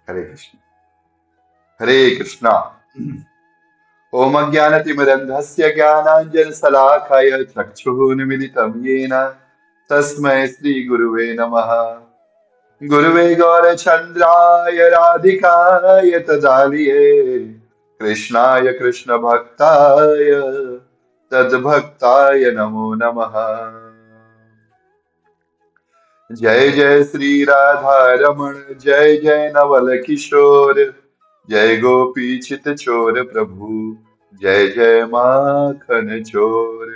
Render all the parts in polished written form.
हरे कृष्ण। हरे कृष्णा। ओम अज्ञानतिमिरन्धस्य ज्ञानाञ्जनशलाकाय चक्षुरुन्मिलितं येन तस्मै श्रीगुरुवे नमः। गुरुवे गौरचन्द्राय राधिकाय तदालये कृष्णाय कृष्णभक्ताय तद्भक्ताय नमो नमः। जय जय श्री राधा रमण जय जय नवल किशोर जय गोपी चित चोर प्रभु जय जय माखन चोर।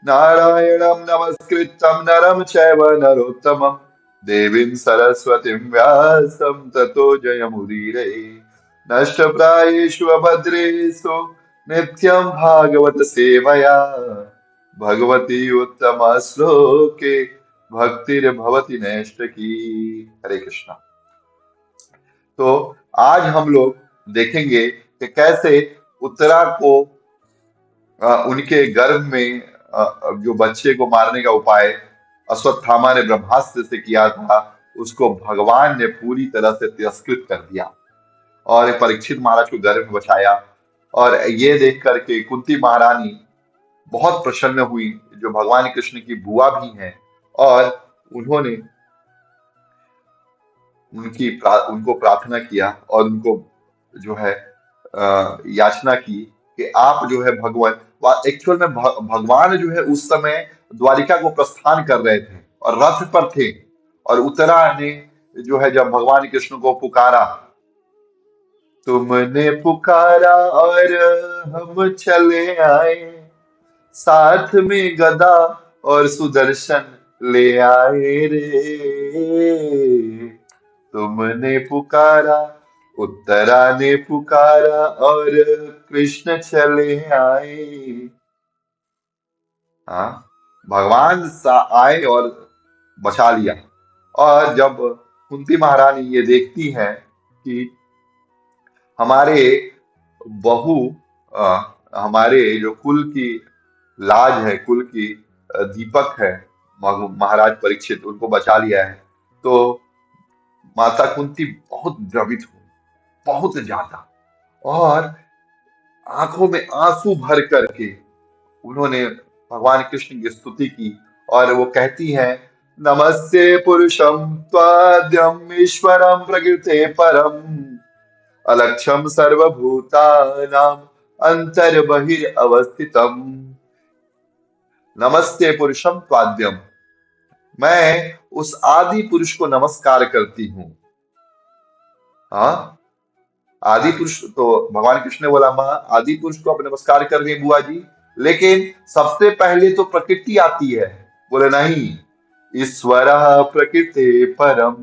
नारायणं नमस्कृत्यं नरं चैव नरोत्तमं देवीं सरस्वतीं व्यासं ततो जयमुदीरये। नष्टप्रायेषु अभद्रेषु नित्यं भागवत सेवया भगवती उत्तम श्लोके भक्तिर भवति नैष्ट की। हरे कृष्णा। तो आज हम लोग देखेंगे कि कैसे उत्तरा को उनके गर्भ में जो बच्चे को मारने का उपाय अश्वत्थामा ने ब्रह्मास्त्र से किया था, उसको भगवान ने पूरी तरह से तिरस्कृत कर दिया और परीक्षित महाराज को गर्भ में बचाया। और ये देख करके कुंती महारानी बहुत प्रसन्न हुई, जो भगवान कृष्ण की बुआ भी हैं, और उन्होंने उनको प्रार्थना किया और उनको जो है याचना की कि आप जो है भगवान, एक्चुअल में भगवान जो है उस समय द्वारिका को प्रस्थान कर रहे थे और रथ पर थे, और उत्तरा ने जो है जब भगवान कृष्ण को पुकारा, तुमने पुकारा और हम चले आए, साथ में गदा और सुदर्शन ले आए रे। तुमने पुकारा, उत्तरा ने पुकारा और कृष्ण चले आए। हाँ, भगवान आए और बचा लिया। और जब कुंती महारानी ये देखती है कि हमारे बहू हमारे जो कुल की लाज है, कुल की दीपक है, महाराज परीक्षित, उनको बचा लिया है, तो माता कुंती बहुत द्रवित हुई, बहुत ज्यादा, और आंखों में आंसू भर करके उन्होंने भगवान कृष्ण की स्तुति की। और वो कहती हैं, नमस्ते पुरुषं त्वाद्यम ईश्वरं प्रकृते परम अलक्षम सर्वभूतानां अंतर्बहिर अवस्थितम। नमस्ते पुरुषम त्वाद्यम, मैं उस आदि पुरुष को नमस्कार करती हूँ। हाँ, आदि पुरुष तो भगवान कृष्ण ने बोला, माँ आदि पुरुष को आप नमस्कार कर रही हैं बुआ जी, लेकिन सबसे पहले तो प्रकृति आती है। बोले नहीं, ईश्वर प्रकृति परम,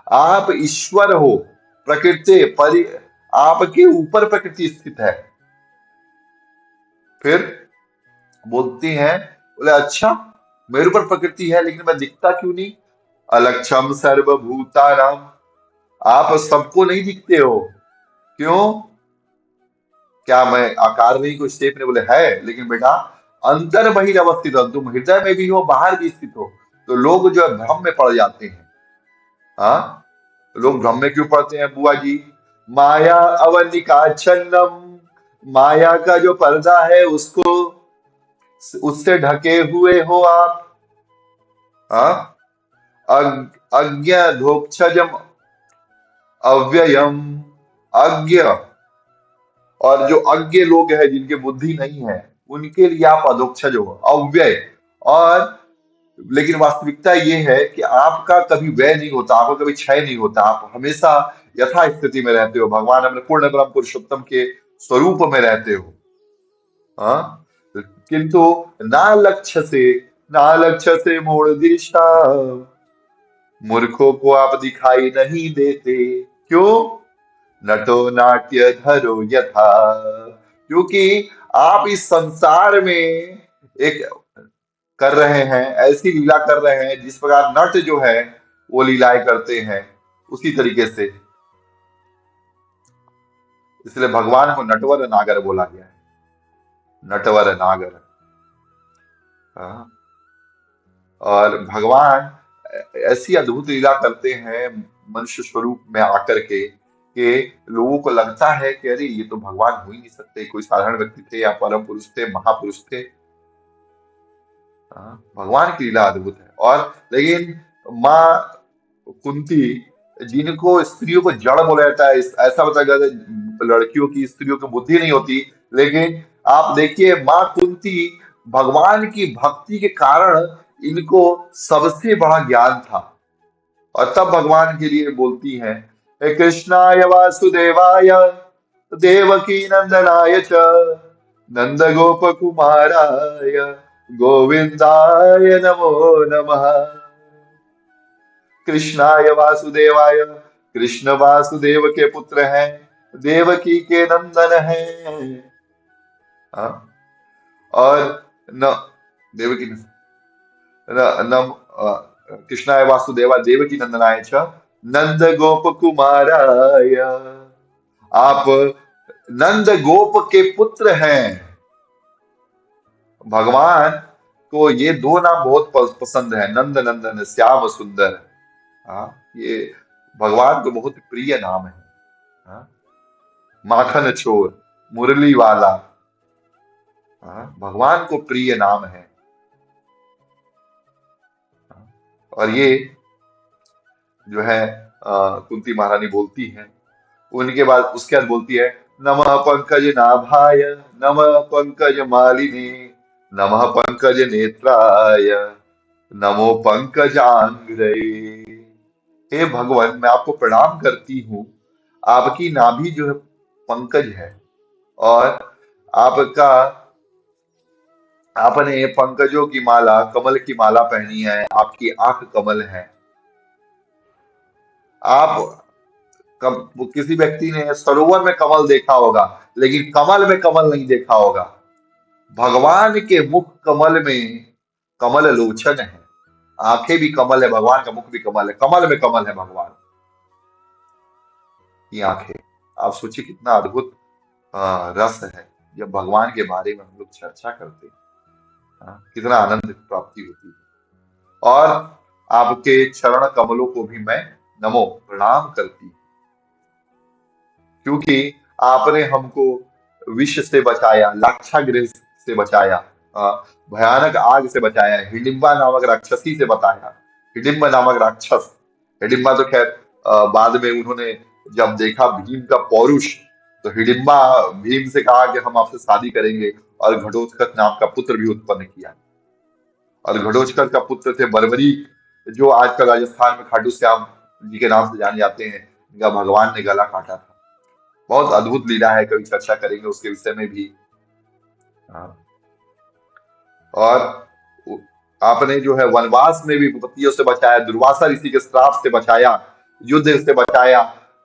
आप ईश्वर हो, प्रकृति परि, आपके ऊपर प्रकृति स्थित है। फिर बोलती हैं, बोले अच्छा मेरे ऊपर प्रकृति है लेकिन मैं दिखता क्यों नहीं? अलक्षम सर्वभूतानाम, आप सबको नहीं दिखते हो, क्यों? क्या मैं आकार नहीं, कोई शेप नहीं? बोले है, लेकिन बेटा अंतर बहिर अवस्थित हो, तुम हृदय में भी हो बाहर भी स्थित हो। तो लोग जो है भ्रम में पड़ जाते हैं। हाँ, लोग भ्रम में क्यों पड़ते हैं बुआ जी? माया अवनिका छन्नम, माया का जो पर्दा है उसको, उससे ढके हुए हो आप। हाँ, अज्ञ धोक्षजम अव्ययम, अज्ञ, और जो अज्ञ लोग हैं जिनके बुद्धि नहीं है उनके लिए आप अधोक्षज हो, अव्यय। और लेकिन वास्तविकता ये है कि आपका कभी व्यय नहीं होता, आपका कभी क्षय नहीं होता, आप हमेशा यथा स्थिति में रहते हो, भगवान अपने पूर्ण ब्रह्म पुरुषोत्तम के स्वरूप में रहते हो। हाँ, किंतु ना लक्ष्य से मोड़ दिशा, मूर्खों को आप दिखाई नहीं देते, क्यों? नटो नाट्य धरो यथा, क्योंकि आप इस संसार में एक कर रहे हैं, ऐसी लीला कर रहे हैं जिस प्रकार नट जो है वो लीलाएं करते हैं, उसी तरीके से। इसलिए भगवान को नटवर नागर बोला गया है, नटवर नागर। हाँ, और भगवान ऐसी अद्भुत लीला करते हैं मनुष्य स्वरूप में आकर के कि लोगों को लगता है कि अरे ये तो भगवान हो ही नहीं सकते, कोई साधारण व्यक्ति थे या परम पुरुष थे, महापुरुष थे। भगवान की लीला अद्भुत है। और लेकिन माँ कुंती, जिनको स्त्रियों को जड़ बोला जाता है, ऐसा बताया जाता है लड़कियों की, स्त्रियों की बुद्धि नहीं होती, लेकिन आप देखिए माँ कुंती भगवान की भक्ति के कारण इनको सबसे बड़ा ज्ञान था, और तब भगवान के लिए बोलती हैं, हे कृष्णाय वासुदेवाय देवकी नंदनाय च नंद गोप कुमाराय गोविंदाय नमो नमः। कृष्णाय वासुदेवाय, कृष्ण वासुदेव के पुत्र हैं, देवकी के नंदन हैं। हाँ? और न देवकी न, नम कृष्णाय वासुदेवा देवकी नंदनाय च नंद गोप कुमाराय। आप नंद गोप के पुत्र हैं। भगवान को ये दो नाम बहुत पसंद है, नंद नंदन श्याम सुंदर। हाँ, ये भगवान को बहुत प्रिय नाम है। हाँ? माखन चोर, मुरली वाला, हाँ? भगवान को प्रिय नाम है। हाँ? और ये जो है कुंती महारानी बोलती है, उनके बाद उसके बाद बोलती है, नमः पंकज नाभाय, नमः पंकज मालिनी, नमः पंकज नेत्राय, नमो पंकजांग्रे। हे भगवान, मैं आपको प्रणाम करती हूँ। आपकी नाभि जो है पंकज है, और आपका आपने पंकजों की माला, कमल की माला पहनी है, आपकी आंख कमल है। आप किसी व्यक्ति ने सरोवर में कमल देखा होगा, लेकिन कमल में कमल नहीं देखा होगा। भगवान के मुख कमल में कमल लोचन है, आंखें भी कमल है, भगवान का मुख भी कमल है, कमल में कमल है भगवान की आंखें। आप सोचिए कितना अद्भुत रस है जब भगवान के बारे में हम लोग चर्चा करते हैं। कितना आनंद प्राप्ति होती है। और आपके चरण कमलों को भी मैं नमो प्रणाम करती हूँ, क्योंकि आपने हमको विष से बचाया, लाक्षागृह से बचाया, भयानक आग से बचाया, हिडिंबा नामक राक्षसी से बताया। हिडिंबा नामक राक्षस, हिडिंबा तो खैर बाद में उन्होंने जब देखा भीम का पौरुष, तो हिडिंबा भीम से कहा कि हम आपसे शादी करेंगे, और घटोत्कच नाम का पुत्र भी उत्पन्न किया। और घटोत्कच का पुत्र थे बर्बरी, जो आजकल राजस्थान में खाटू श्याम जी के नाम से जाने जाते हैं, इनका भगवान ने गला काटा था। बहुत अद्भुत लीला है, कभी चर्चा करेंगे उसके विषय में भी। हाँ। और आपने जो है वनवास में भी विपत्तियों से बचाया, दुर्वासा ऋषि के श्राप से बचाया, युद्ध से बचाया।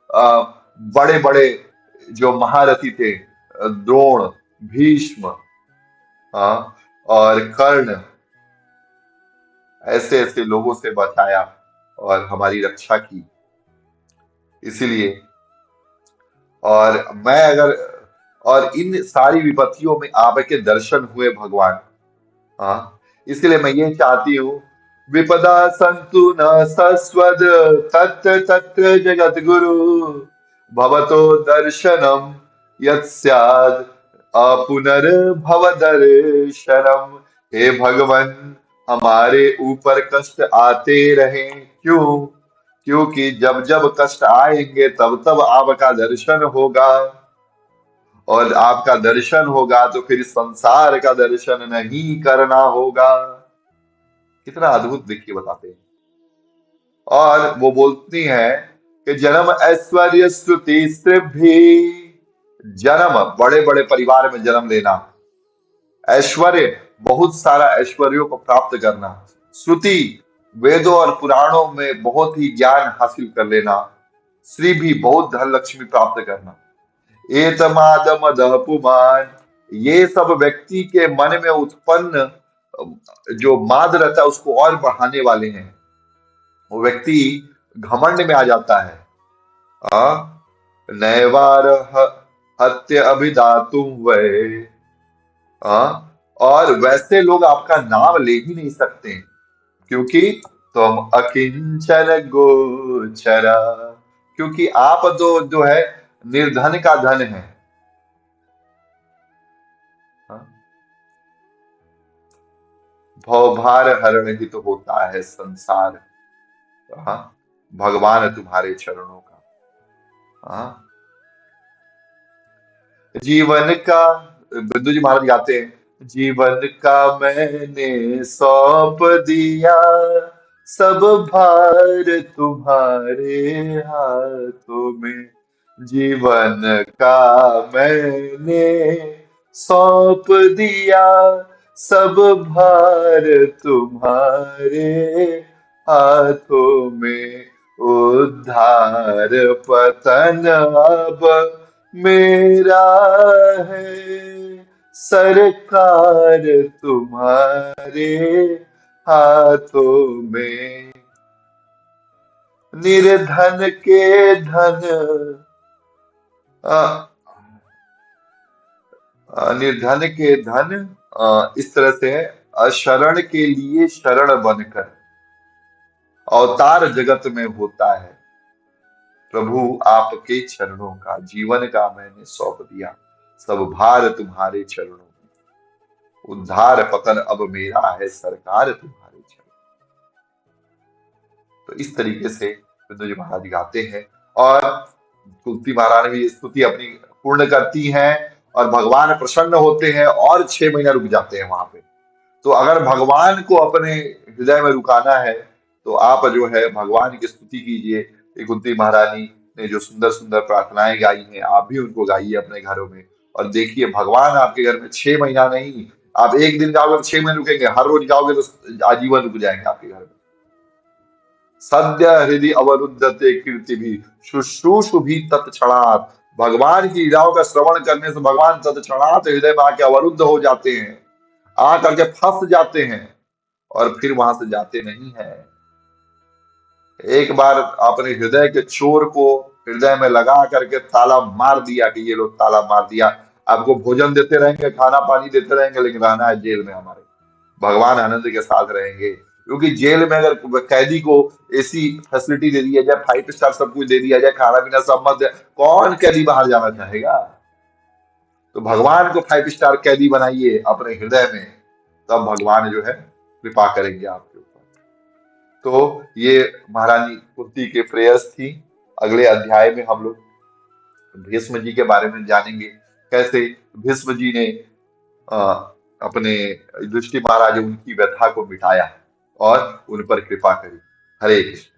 बड़े बड़े जो महारथी थे, द्रोण, भीष्म, और कर्ण, ऐसे ऐसे लोगों से बचाया और हमारी रक्षा की। इसीलिए और मैं अगर और इन सारी विपत्तियों में आपके दर्शन हुए भगवान। इसलिए मैं ये चाहती हूँ, विपदा संतु न सस्वद तत्र तत्र जगत गुरु भवतो दर्शनम यत् स्याद अपुनर्भव दर्शनम। हे भगवान, हमारे ऊपर कष्ट आते रहे क्यों? क्योंकि जब जब कष्ट आएंगे तब तब आपका दर्शन होगा, और आपका दर्शन होगा तो फिर संसार का दर्शन नहीं करना होगा। कितना अद्भुत देखिए बताते हैं। और वो बोलती हैं कि जन्म ऐश्वर्य स्तुति भी, जन्म बड़े बड़े परिवार में जन्म लेना, ऐश्वर्य बहुत सारा ऐश्वर्यों को प्राप्त करना, श्रुति वेदों और पुराणों में बहुत ही ज्ञान हासिल कर लेना, श्री भी बहुत धन लक्ष्मी प्राप्त करना, एतमादम दपुमान, ये सब व्यक्ति के मन में उत्पन्न जो माद रहता है उसको और बढ़ाने वाले हैं। वो व्यक्ति घमंड में आ जाता है। नैवार हत्य अभिधातुम वै, और वैसे लोग आपका नाम ले ही नहीं सकते, क्योंकि त्वम अकिंचन गोचरा। क्योंकि आप तो जो है निर्धन का धन है। हाँ? भवभार हरण ही तो होता है संसार। हाँ, भगवान तुम्हारे चरणों का। हाँ, जीवन का, बिंदु जी महाराज गाते हैं, जीवन का मैंने सौंप दिया, सब भार तुम्हारे हाथों में। जीवन का मैंने सौंप दिया, सब भार तुम्हारे हाथों में। उद्धार पतन अब मेरा है, सरकार तुम्हारे हाथों में। निर्धन के धन, अ, निर्धन के धन, इस तरह से है, अशरण के लिए शरण बनकर अवतार जगत में होता है। प्रभु आपके चरणों का, जीवन का मैंने सौंप दिया, सब भार तुम्हारे चरणों में। उद्धार पतन अब मेरा है, सरकार तुम्हारे चरणों। तो इस तरीके से बिंदु जी महाराज गाते हैं। और तुलसी महाराज भी स्तुति अपनी पूर्ण करती हैं, और भगवान प्रसन्न होते हैं और 6 महीना रुक जाते हैं वहां पे। तो अगर भगवान को अपने हृदय में रुकाना है, तो आप जो है भगवान की स्तुति कीजिए। एक कुंती महारानी ने जो सुंदर सुंदर प्रार्थनाएं गाई हैं, आप भी उनको गाइए अपने घरों में। और देखिए भगवान आपके घर में 6 महीना नहीं, आप एक दिन जाओगे तो 6 महीने रुकेंगे, हर रोज जाओगे तो आजीवन रुक जाएंगे आपके घर में। सद्य हृदय अवरुद्धते कीर्ति भी, शुश्रूषु भी तत्क्षणात्। भगवान की लीलाओं का श्रवण करने से भगवान तत्क्षणात् हृदय में आके अवरुद्ध हो जाते हैं, आ करके फंस जाते हैं, और फिर वहां से जाते नहीं है। एक बार आपने हृदय के चोर को हृदय में लगा करके ताला मार दिया कि ये लोग ताला मार दिया, आपको भोजन देते रहेंगे, खाना पानी देते रहेंगे, लेकिन रहना है जेल में हमारे। भगवान आनंद के साथ रहेंगे, क्योंकि जेल में अगर कैदी को ऐसी फैसिलिटी दे दी जाए, 5 स्टार सब कुछ दे दिया जाए, खाना पीना सब मत, कौन कैदी बाहर जाना चाहेगा। तो भगवान को 5 स्टार कैदी बनाइए अपने हृदय में, तब भगवान जो है कृपा करेंगे आपके ऊपर। तो ये महारानी कुंती के प्रेयर्स थी। अगले अध्याय में हम लोग भीष्म जी के बारे में जानेंगे, कैसे भीष्म जी ने अ, अपने युधिष्ठिर महाराज उनकी व्यथा को मिटाया और उन पर कृपा करी। हरे कृष्ण।